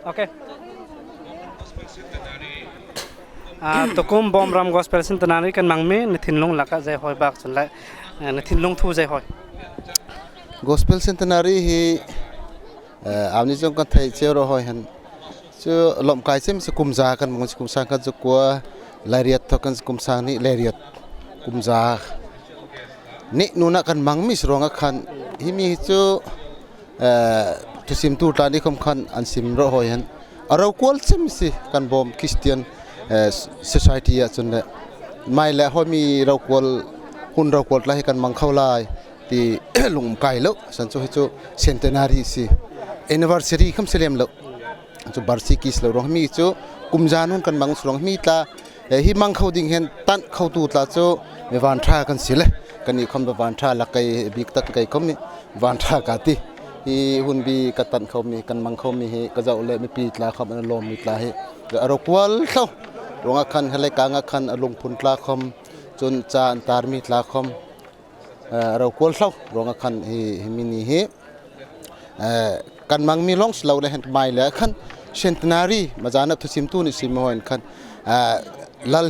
Oke. Tukum Bawmram Gospel Centenary kan mangme nithinlung laka jai hoi bak chunlai nithinlung thu jai hoi. Gospel Centenary hi amni jong kan thai chero hoi han chu lom kai chem se kumza kan mong kumsa kan chu kwa lariat thokan kumsa ni lariat kumza ni nuna kan mangmi sronga khan himi chu to sim tu ta ni khom khan an sim ro hoi han aro kwal chem si kan bom Christian society ya chun le mai la hoi mi ro kwal hun ro kwal lai kan mang khau lai ti lung kai lo san chu centenary si anniversary kham selem lo chu barsi kis lo roh mi chu kumjanun kan mang srong mi ta hi mang khau ding hen tan khau tu tla chu me van tha kan sile kan ni khom van tha la kai bik tak kai khom mi van tha ka ti hi hun bi ka tan khom mi kan mang khom mi he ka jau le mi pi tla khom an lom mi tla he aro kwal tho ronga khan hele ka nga khan alung phun tla khom chun cha an tar mi tla khom aro kwal tho ronga khan hi mini he kan mang mi long slow le hen mai le khan centenary majana thusim tu ni sim hoin khan lal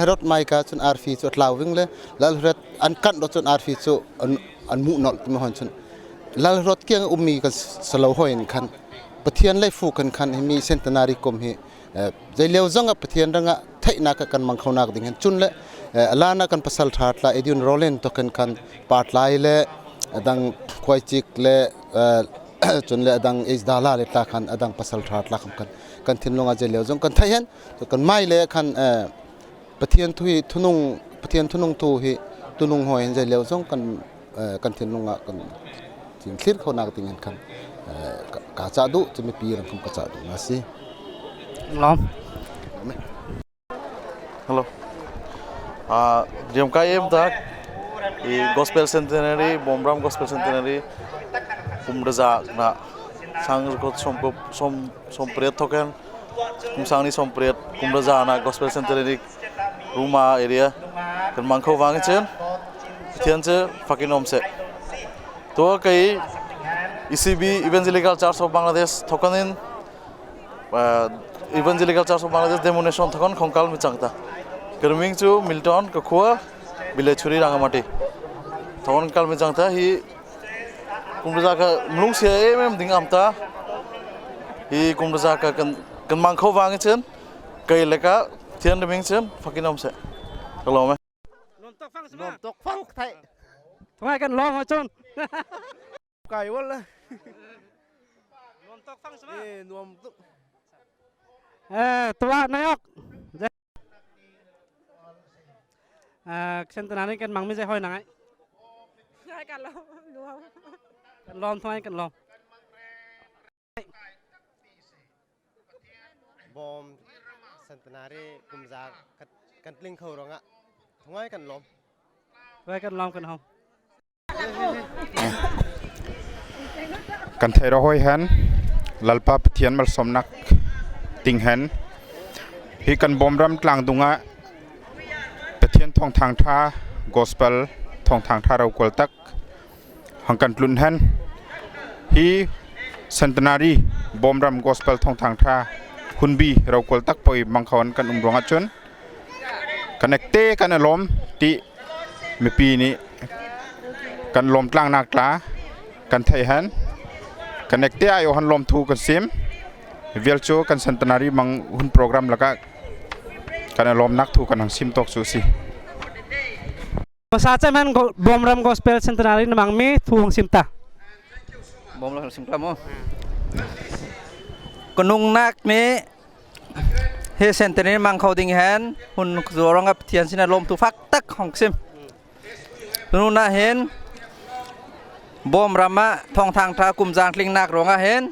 herot mai ka chun arfi chu tlawing le lal herot an kan do chun arfi chu an mu nol ti hon chun lal herot kyang ummi ka slow hoin khan pathian lai fu kan mi centenary kom hi jaileu zonga pathian ranga thaina ka kan mang khona ding hen chun le alana kan pasal that la edun rolen to kan part lai le adang khoi chik le chun le adang is dala le ta khan adang pasal that la kan thinlonga jaileu zong kan thaihan to kan mai le khan pathian thunung tu hi tunung hoi jaileu zong kan thinlonga kan tin thlir khona ding hen kan ka cha du chumi pi ram ka cha du na si Lom. Hello. Jom kai em tak Gospel Centenary, Bawmram Gospel Centenary, kumraza na sang ko som priet thoken, sang ni som priet kumraza na Gospel Centenary Ruma area, kan mangkho wangin chen, thian che fakin om se. To kai ECB Evangelical Church of Bangladesh thokanin Evangelical Church of Bangladesh demonstration thakon khongkal mi changta kerming chu Milton ka khua bilechuri rangamati thon kal mi changta hi kumraja ka mlung se em ding amta hi kumraja ka kan mang kho wang chen kai leka thian de ming chen fakinom se kalo me nom tok phang thai Thongai kan lom ha chun. kai wal la Nom tok phang sama. nom tok Tua nayok. Centenary kan mangme jai hoi nangai. Hai kan lom luau. Kan lom thongai kan lom. Bawm Centenary kumza kan tling khâu ronga thongai kan lom. Thongai kan lom kan hom. Kan thai ro hoi han lalpa pathian mal somnak ting hen hi kan Bawmram tlang dunga pathian thong thang tha gospel thong thang tha ro kol tak hang kan tlun hen hi centenary Bawmram Gospel thong thang tha hunbi ro kol tak poi mangkhon kan ronga chun connecte kan alom ti mipi ni kan lom tlang nak tla kan thai han connecte ayo han lom thu kan sim Velcho kan centenary mang hun program laka kan lom nak thu kan hang sim tok su si Masa man Bawmram Gospel Centenary namang me thu hang simta. Bawmram simta mo. Kunung nak me he centenary mang khau ding han hun zorong ap thian sina lom tu fak tak hong sim. Kunung na hen Bawmram thong thang tha kum jang tling nak ronga hen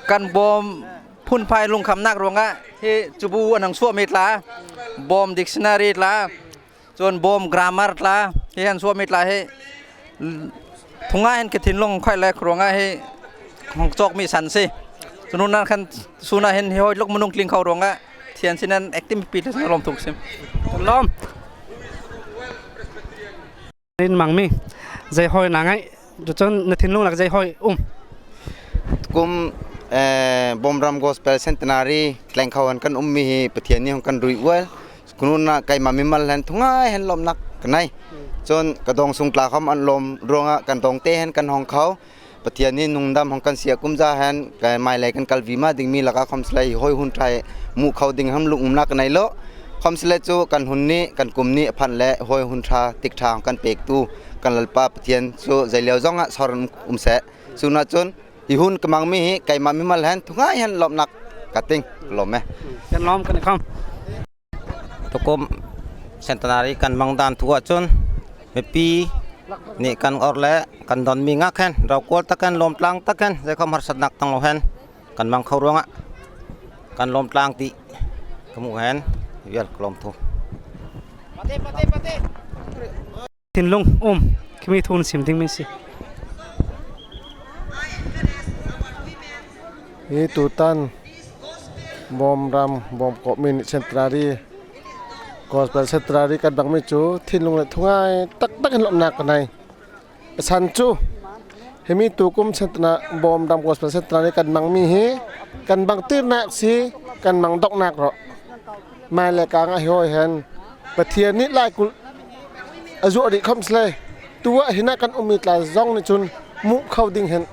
kan bom phun phai lung kham nak ronga he chubu anang suwa metla bom dictionary tla chon bom grammar tla he han suwa metla he thunga hen ke thin long khoi la ronga he hong chok mi san se chunu nan khan suna hen he hoi lok munung kling khau ronga thian sinan activity pi lom thuk sim Lom. Nin mangme jai hoi nangai chon nithinlung lak jai hoi กุมBawmram Gospel Centenary แกล้งเขากันมีประเทศนี้ของกันรุยเวลคุณน่ะไก่มามิมัลเห็นทุ่งไงเห็นลมนักกันไหนจนกระดองสุงกลาเขามันลมรวงกันตองเตะเห็นกันของเขาประเทศนี้นุ่งดำของกันเสียกุมจ้าเห็นกันไม่เลยกันกัลวิมาดิ่งมีหลักคำสลายห้อยหุ่นไทยมุเขาดิ่งห้ำลุงนักกันไหนเลาะคำสลายจูกันหุ่นนี้กันกลุ่มนี้พันและห้อยหุ่นทาติกทางกันเปกตูกันลลปาประเทศจูใจเลี้ยวจ้องสอนเสะสุนัขจนอีหุ่นกำลังมีไก่มามิมัลเห็นทุ่งไงเห็นลมนักกัดติงลมไหมกันล้อมกันครับตุกุมเซนตนารีกันบางดานทัวจนเมปีนี่กันออร์เล่กันดอนมีงักเห็นเรากวดตะกันลมตลางตะกันใจเขามาสนักตั้งเราเห็นกันบางเขาร้องกันลมตลางตีขมุเห็นเวียลกลมทุทินลงคิมีทุนสิมดิ้งไม่สินี่ตูตันบอมรำบอมเกาะมินเซนตรารีGospel Centenary kan bang meju thin lung le thungai tak tak kan lom nak kanai san chu hemi tukum Centena Bawmram Gospel Centenary kan bang mi he kan bang tir nak si kan bang dok nak ro mai le ka nga hoi hen pathian ni lai kul azu adi kham sle tuwa hina kan umit la zong ni chun mu khau ding hen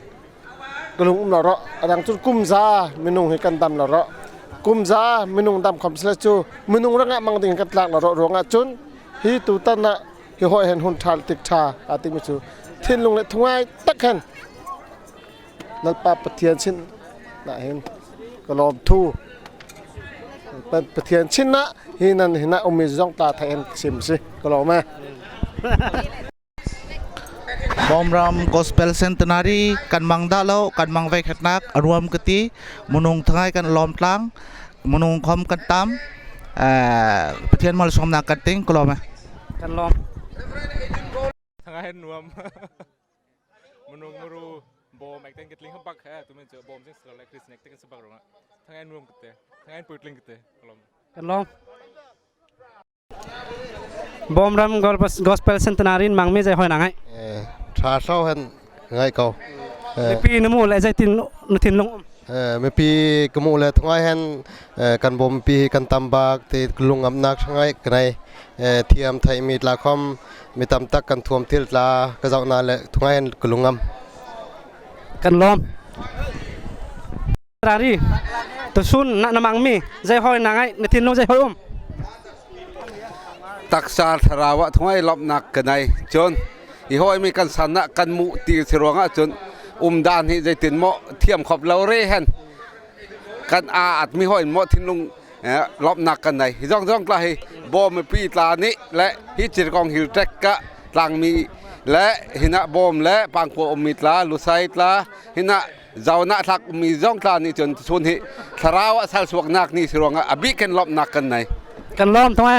kalung la ro adang chun kum za minung he kan dam la roกุมจ้ามินุงดำคำสละจูมินุงรังมังดิ่งกันหลักละรองจุนฮีตูตันนะฮีหอยเห็นหุ่นทาติกชาอาติมิจูทิ้งลงเลยทุ่งไงตักเห็นนั่นปาปะเทียนชิ้นน่ะเห็นก็ลอมทูเป็นปะเทียนชิ้นนะฮีนั่นเห็นนะอมีจ้องตาไทยเอ็นซิมสิก็ลอมไหมBawmram Gospel Centenary กันมังดาเลากันมังไว้ขัดนักรวมกติมนุงทั้งไงกันล้อมตลางมนุงคอมกันตามประเทศมาลสมนักกันติ้งกลอมไหมกันล้อมทั้งไงรวมมนุงมรูบอมแอคติ้งกิดลิงข้ามปักแค่ตัวมันเจอบอมซึ่งสลายคริสเน็กติ้งกันสบักหรอกทั้งไงรวมกันเตะทั้งไงปืนลิงกันเตะกลอมกันล้อมBawmram Gospel Centenary mang miใจหอยหนังไงชาเศร้าเห็นไงเขาปีนมูและใจทินลงเมื่อปีกมูเลยทั้งไงเห็นกันบ่มปีกันตำบากที่ลุงอำนักทั้งไงกันในเทียมไทยมีลาคอมมีตำตักกันท่วมที่ลากระเจ้านาเลยทั้งไงเห็นกลุงอำกันล้อมรารีตัวซุนนักมังมีใจหอยหนังไงในทินลงใจหอยตักษาธาราวะทั้งไงลบหนักกันในจนอีห้อยมีกันสันนะกันมุตีสิรวงะจนด้านที่ใจตินโมเทียมขอบเราเร่เห็นกันอาจมีห้อยโมทิ้งลงลบหนักกันในจ้องกลายบอมปีตานี้และฮิจิรกองฮิลเทกกะตางมีและหินะบอมและปังกัวอมิตลาลุไซตลาหินะเจ้าหน้าทักมีจ้องตานี้จนส่วนที่ธาราวะสัลสวกนักนี่สิรวงะอบิกันลบหนักกันในกันล้อมทั้งไง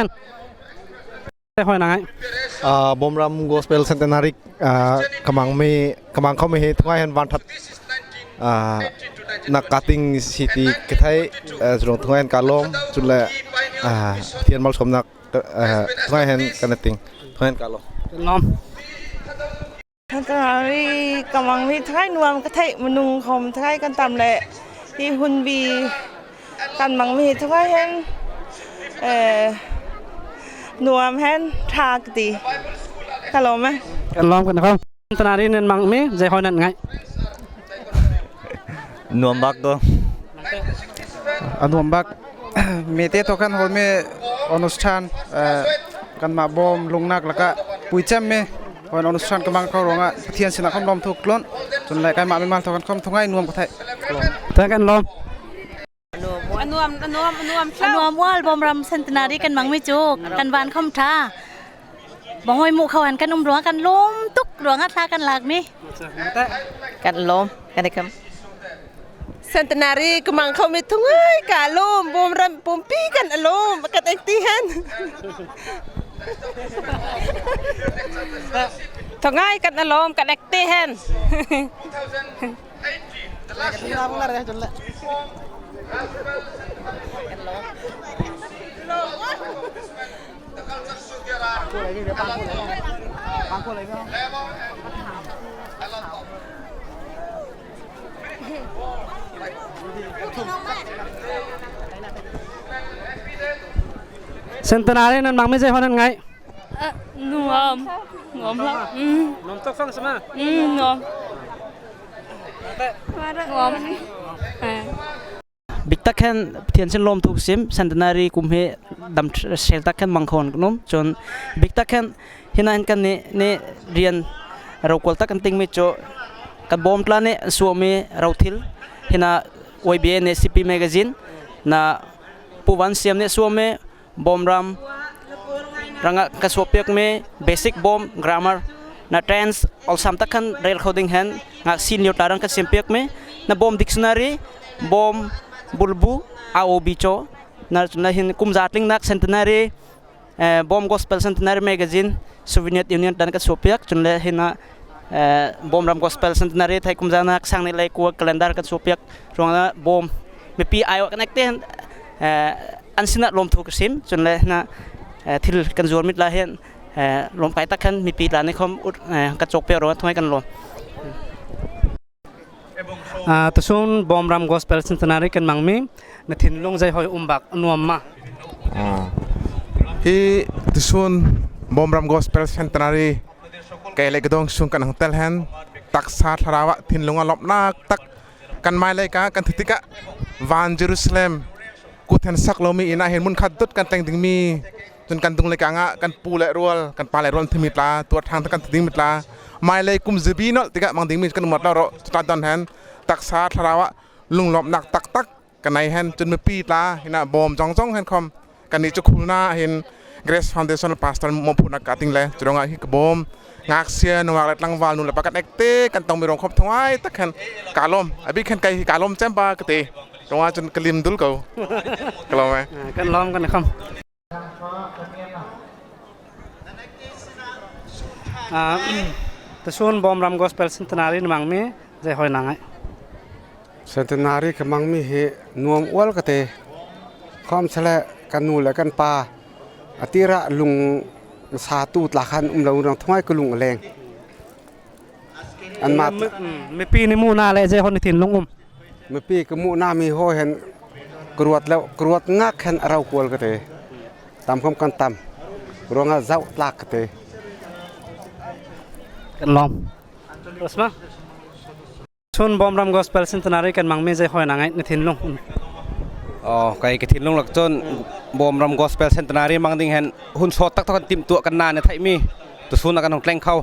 ได้หอยหนังไงBawmram Gospel Centenary กำลังเขาไม่เห็นทั้งไงเห็นวันทัดนักการติ้งสิทธิกระไทยจุดทั้งไงการล้มจุดละเทียนมาลสมนักทั้งไงเห็นการติ้งทั้งไงการล้มล้อมทั้งการกำลังมีทั้งไงนวมกระไทยมนุงคมทั้งไงกันตำแหละที่หุ่นบีกันมังมีทั้งไงเห็นนวมเห็นทากตีกันล้อมไหมกันล้อมกันนะครับตนารีนั่นมังมีใจหอยนั่นไงนวมบักก็นวมบักมีเตะทุกคนมีอนุสถานกันมาบอมลงนักแล้วก็ปุยเจมมีวันอนุสถานกำลังเข้าโรงเทียนสนักคำล้อมทุกล้นจนเลยกันมาเป็นมาทุกคนคำทุกไงนวมก็ไทยกันล้อมนวมว่าBawmram Centenaryกันมังไม่จุกกันบานคอมท่าบ่ห้อยหมู่เขาหันกันหลวงกันล้มตุกหลวงอัตรากันหลักมีกันล้มกันได้คำCentenaryกำลังเขาไม่ทุ่งไงกาล้มBawmramปุ่มปีกันล้มกันเอ็กตีเห็นทุ่งไงกันล้มกันเอ็กตีเห็น เซนตนารีนั้นมังไม่ใช่เพราะนั้นไงนวมละนวมต้องฟังใช่ไหมนวมบิ๊กตักแค่เทียนเส้นลมถูกซิมเซนตนารีกุมเหดำเชลตักแค่มังคนนุ่มจนบิ๊กตักแค่เห็นกันเนี่ยเรียนเราควรตักกันติงไม่โจกันบอมปลาเนี่ยสวมเราทิลเห็นโอยเบียเนี่ยCP magazineนะผู้วันเสียมเนี่ยสวมบอมรำรังกระสวบเปียกเม basic bomb grammar นะ trends all sam takkan rail coding hand ngak senior tarang ka sempiak me na bomb dictionary bomb bulbu aob cho na hin kum zatling nak centenary bomb gospel centenary magazine soviet union dan ka sopiak chunle hina Bawmram Gospel Centenary thai kum janak sang ni lai ko calendar ka sopiak rongna bomb mipi ayo connect ansina lom thuk sim chunle na thil kan zor mit la henลมไปตักขันมีปีลาในคอมกระจกเปียรถทำให้กันลมตะซุนบอมรำ Gospel Centenary กันมังมีนทินลงใจหอยบักนวมมาฮีตะซุนบอมรำ Gospel Centenaryไกลเลยกระดงชุงกันของเตลแฮนตักซาทราวะทินลงอลบนักตักกันไม้เลยกันทิติกะวานเยรูซาเล็มกูแทนสักเรามีอินาเห็นมุนขัดตุดกันแต่งถึงมีจนกันตรงเลยกางะกันปูและรัวกันปลาและรัวที่มีปลาตัวทางตะกันถึงมีปลาไม่เลยกุมจีบีเนาะติกะบางทีมีกันหมดแล้วเราตอนแฮนตักซาทราวะลุงหลบหนักตักกันในแฮนจนมีปีปลาเห็นนะบอมจ้องแฮนคอมกันนี่จะคุณน่าเห็น Grace Foundation Pastor มอพูนักการติ้งเลยจะร้องให้กับบอมงักเสียนวักลังวาลนุ่นและประกาศเอ็กเต้กันต้องมีรองครบทั้งไว้ตักแฮนกาลมไอ้บิ๊กแฮนไก่กาลมแจ่มปากกตีตรงว่าจนกลิมดุลเขากล้าไหมกันล้อมกันนะครับตะซุนบอมรำ Gospel Centenary มังมีใจหอยนางไง Centenary กำลังมีเหนวมอ้วนกตีความเฉลยกันนูและกันปลาอติระลุงสาตูตลาคันเราเราทั้งไว้ก็ลุงแรงอันมาไม่ปีในมูนาเลยใจหอยในถิ่นลงไม่ปีก็มูนามีห้อยเห็นกรวดแล้วกรวดงักเห็นเราควรกตีตามคำกันตามรวงเจ้าตากกตีกันล้อมรสมาชนบอมรำ Gospel Centenary กันมังไม่ใจหอยนางไงในถิ่นลงอ๋อไก่กระถิ่นลงหลักจนบอมรำ Gospel Centenary มังดิ่งเห็นหุ่นโซตักกันติมตัวกันนานในไทยมีตัวซุนกันของแกล้งเข้า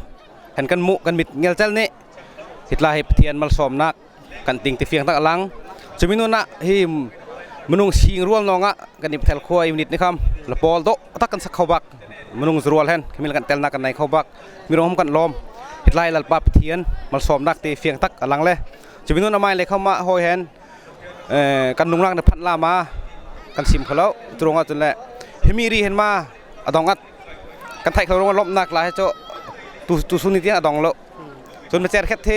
เห็นกันมุกันมิดเงลเจลนี่หิตลาหิเทียนมัลสอมนักกันติงติเฟียงตักลังจะมีนู่นนะฮิมมนุงชิงร่วมน้องอ่ะกันดิบเทลคอยมิดนี่คำละปอลโตตักกันสักเข้าบักมนุงรัวเห็นมีกันเตลนักกันในเข้าบักมีรองกันล้อมหิตลายลัลปาเทียนมัลสอมนักติเฟียงตักลังเลยจะมีนู่นอะไรเลยเข้ามาหอยเห็นกันนุ่งร่างในพันลามากันซิมเขาแล้วตรงอ่ะจนแหละเฮมีรีเห็นมาอดองอัดกันไทยเขาลงล้มนักหลายเจ้าตูซุนิเตียอดองแล้วจนมาแจกแค่เท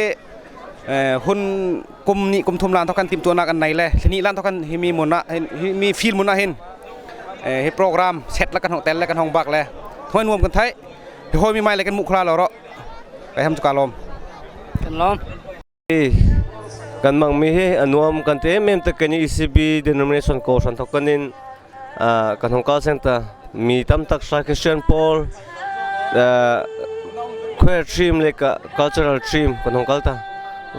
หุ่นกุมนี่กุมทุมลานเท่ากันติมตัวนักอันไหนเลยทีนี้ลานเท่ากันเฮมีมุนนะเห็นมีฟิล์มมุนนะเห็นเฮโปรแกรมเซตแล้วกันห้องเต้นแล้วกันห้องบักเลยห้อยนวมกันไทยห้อยมีไม้อะไรกันมุขลาเราไปทำจุกาลมกันล้อมกันมังมีให้อนวมกันเตะเมมตะกันอีซีบีdenomination course อันทุกกันนินกันห้องการเซ็นเตอร์มีตั้มตักสายคริสเตียนพอลqueer team เลยกับ cultural team กันห้องกันตา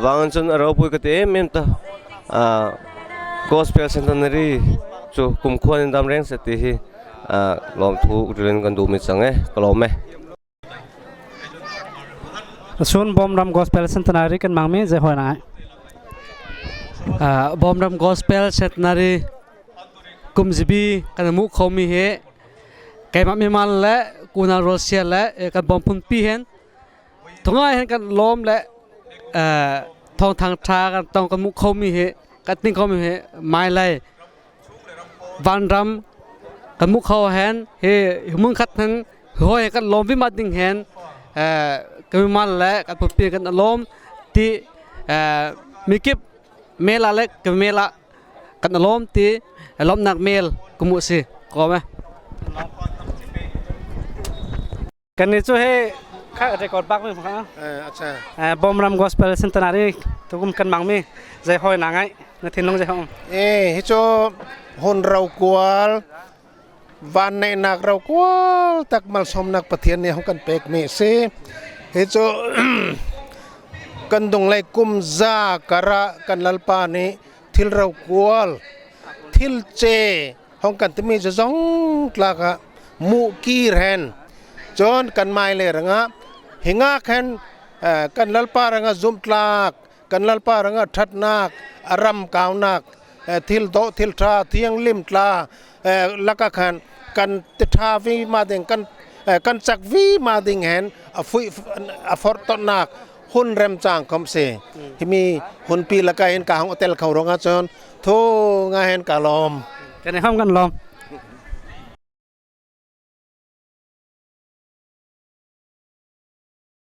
วางจนเราพูดกันเตะเมมตะGospel Centenary จู่คุมควรดำเริงสติที่ลมทุกเรื่องกันดูมิสังก็ลมไหมส่วนบอมรำ Gospel Centenary กันมังมีใจหอยนางBawmram Gospel Centenary กุมจีบีกันมุขมีเหไก่มามีมันและกูนาโรเซียและกันบอมพุนปีเห็นทั้งไงเห็นกันล้มและทองทางชากันต้องกันมุขมีเหกันติ้งเขามีเหไม่เลยวันรำกันมุขเขาเห็นเฮมึงขัดทั้งห้อยกันล้มวิมาติ้งเห็นกันมีมันและกันพุนปีกันล้มที่มีกิบเมลเล็กกับเมลกันล้มตีล้มหนักเมลกุมุสิก็ไหมกันนี่ช่วยให้ใคร ข้าจะกอดบักมั้ยครับอาจารย์ Bawmram Gospel Centenary ทุกกันมังมีใจห้อยนางไงในทิ้งลงใจห้องฮิโจฮนเรากวลวันในนักเรากวลตักมาสมนักประเทียนเนี่ยของกันเป็กเมซีฮิโจกันดงไลกุมซากระกันลัลปานีทิลเรากวลทิลเจห้องกันที่มีจะสองกลากะมุกีแรนจนกันไม่เลยระงะหิงาแคนกันลัลปาระงะซุมตลากกันลัลปาระงะทัดนักอารมกาวนักทิลโตทิลทราเทียงลิมตลาลักขันกันติทาวีมาดิงกันจักวีมาดิงเห็นฟุยฟอร์ตนักหุ่นเรมจางคอมเซที่มีหุ่นปีละกายเห็นกาของโอเทลเขาโรงอาจารย์ทูงาเห็นกาลอมกันในห้องกันลอม